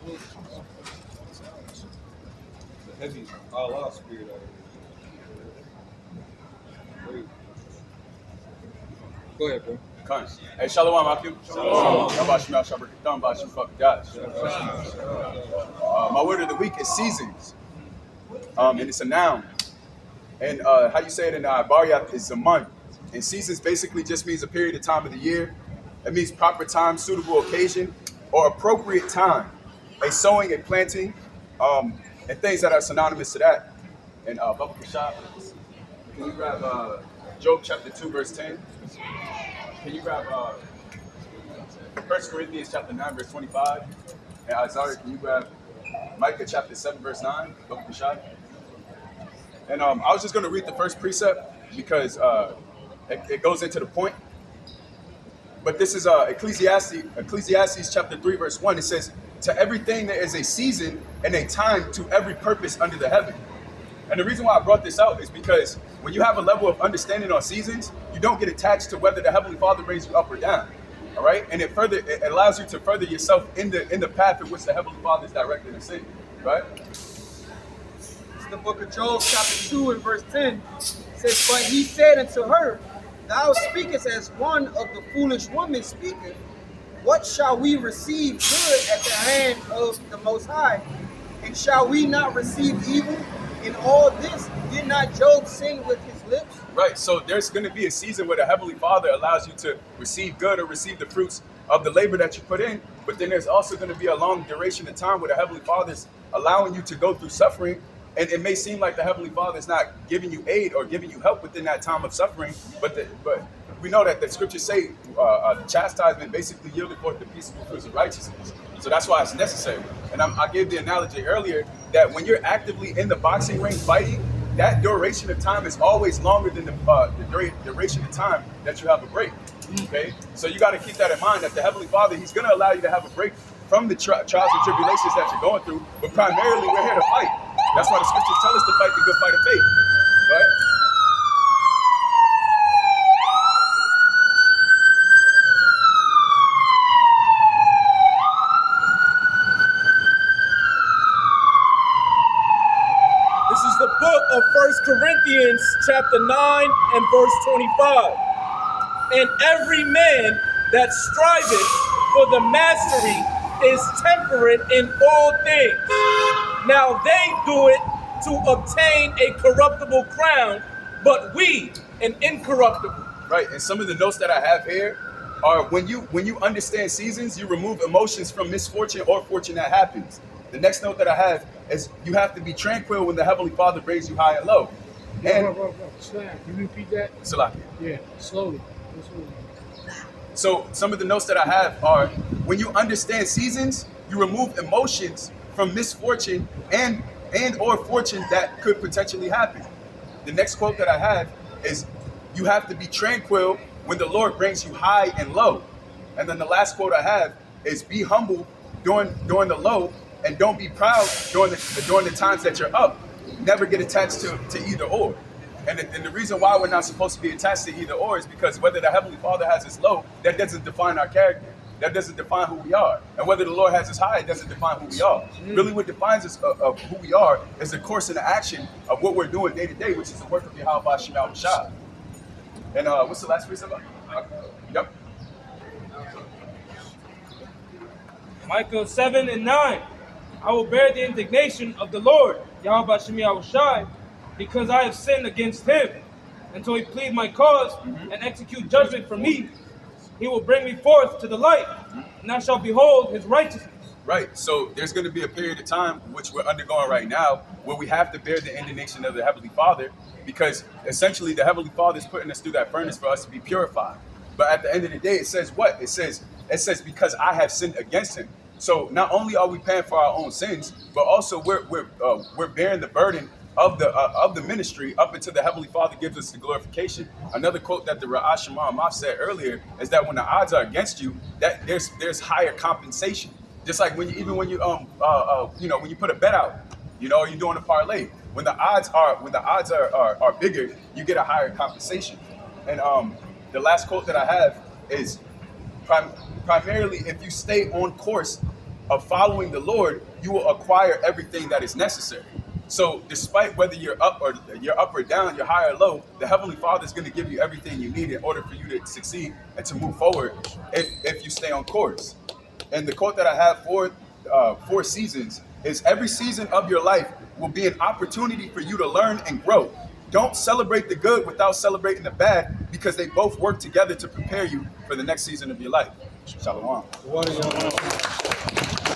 The heavy Allah spirit out of it. Go ahead, bro. Hey, Shalom, Akim. Shalom. My word of the week is seasons, and it's a noun. And how you say it in Bariyat is a month. And seasons basically just means a period of time of the year. It means proper time, suitable occasion, or appropriate time. A sowing, a planting, and things that are synonymous to that. And Baba Kashab, can you grab Job chapter 2, verse 10? Can you grab 1 Corinthians chapter 9, verse 25? And Isaiah, can you grab Micah chapter 7, verse 9? Baba Kashab. And I was just going to read the first precept because it goes into the point. But this is Ecclesiastes chapter 3, verse 1. It says, to everything there is a season and a time to every purpose under the heaven. And the reason why I brought this out is because when you have a level of understanding on seasons, you don't get attached to whether the Heavenly Father brings you up or down. All right? And it allows you to further yourself in the path in which the Heavenly Father is directing us in. Right? It's the book of Job, chapter 2 and verse 10. It says, but he said unto her, thou speakest as one of the foolish women speaketh. What shall we receive good at the hand of the Most High? And shall we not receive evil? In all this, did not Job sin with his lips? Right, so there's going to be a season where the Heavenly Father allows you to receive good or receive the fruits of the labor that you put in. But then there's also going to be a long duration of time where the Heavenly Father is allowing you to go through suffering. And it may seem like the Heavenly Father is not giving you aid or giving you help within that time of suffering. But we know that the scriptures say chastisement basically yielded forth the peaceable fruits of righteousness. So that's why it's necessary. And I gave the analogy earlier that when you're actively in the boxing ring fighting, that duration of time is always longer than the duration of time that you have a break. Okay? So you got to keep that in mind that the Heavenly Father, He's going to allow you to have a break from the trials and tribulations that you're going through. But primarily, we're here to fight. That's why the scriptures tell us to fight the good fight of faith. Right? This is the book of 1 Corinthians chapter 9 and verse 25. And every man that striveth for the mastery is temperate in all things. Now they do it to obtain a corruptible crown, but we an incorruptible. Right, and some of the notes that I have here are when you understand seasons, you remove emotions from misfortune or fortune that happens. The next note that I have is you have to be tranquil when the Heavenly Father brings you high and low. And Slam, can you repeat that? Salaki. Yeah, slowly. So some of the notes that I have are when you understand seasons, you remove emotions from misfortune and or fortune that could potentially happen. The next quote that I have is you have to be tranquil when the Lord brings you high and low. And then the last quote I have is be humble during the low and don't be proud during the times that you're up. Never get attached to either or. And the reason why we're not supposed to be attached to either or is because whether the Heavenly Father has us low, that doesn't define our character. That doesn't define who we are. And whether the Lord has us high, it doesn't define who we are. Really what defines us of who we are is the course and the action of what we're doing day to day, which is the work of Yahweh Shema Shah. And what's the last precept? Yep. Micah 7 and 9. I will bear the indignation of the Lord, Yahweh Shemi Shai, because I have sinned against him. Until he plead my cause and execute judgment for me, he will bring me forth to the light, and I shall behold his righteousness. Right. So there's going to be a period of time, which we're undergoing right now, where we have to bear the indignation of the Heavenly Father, because essentially the Heavenly Father is putting us through that furnace for us to be purified. But at the end of the day, it says what? It says because I have sinned against him. So not only are we paying for our own sins, but also we're bearing the burden of the ministry up until the Heavenly Father gives us the glorification. Another quote that the Ra'ash Shema said earlier is that when the odds are against you, that there's higher compensation. Just like when you when you put a bet out, you're doing a parlay. When the odds are bigger, you get a higher compensation. And the last quote that I have is primarily if you stay on course of following the Lord, you will acquire everything that is necessary. So despite whether you're up or down, you're high or low, the Heavenly Father is going to give you everything you need in order for you to succeed and to move forward if you stay on course. And the quote that I have for 4 seasons is, every season of your life will be an opportunity for you to learn and grow. Don't celebrate the good without celebrating the bad, because they both work together to prepare you for the next season of your life. Shalom. What are y'all?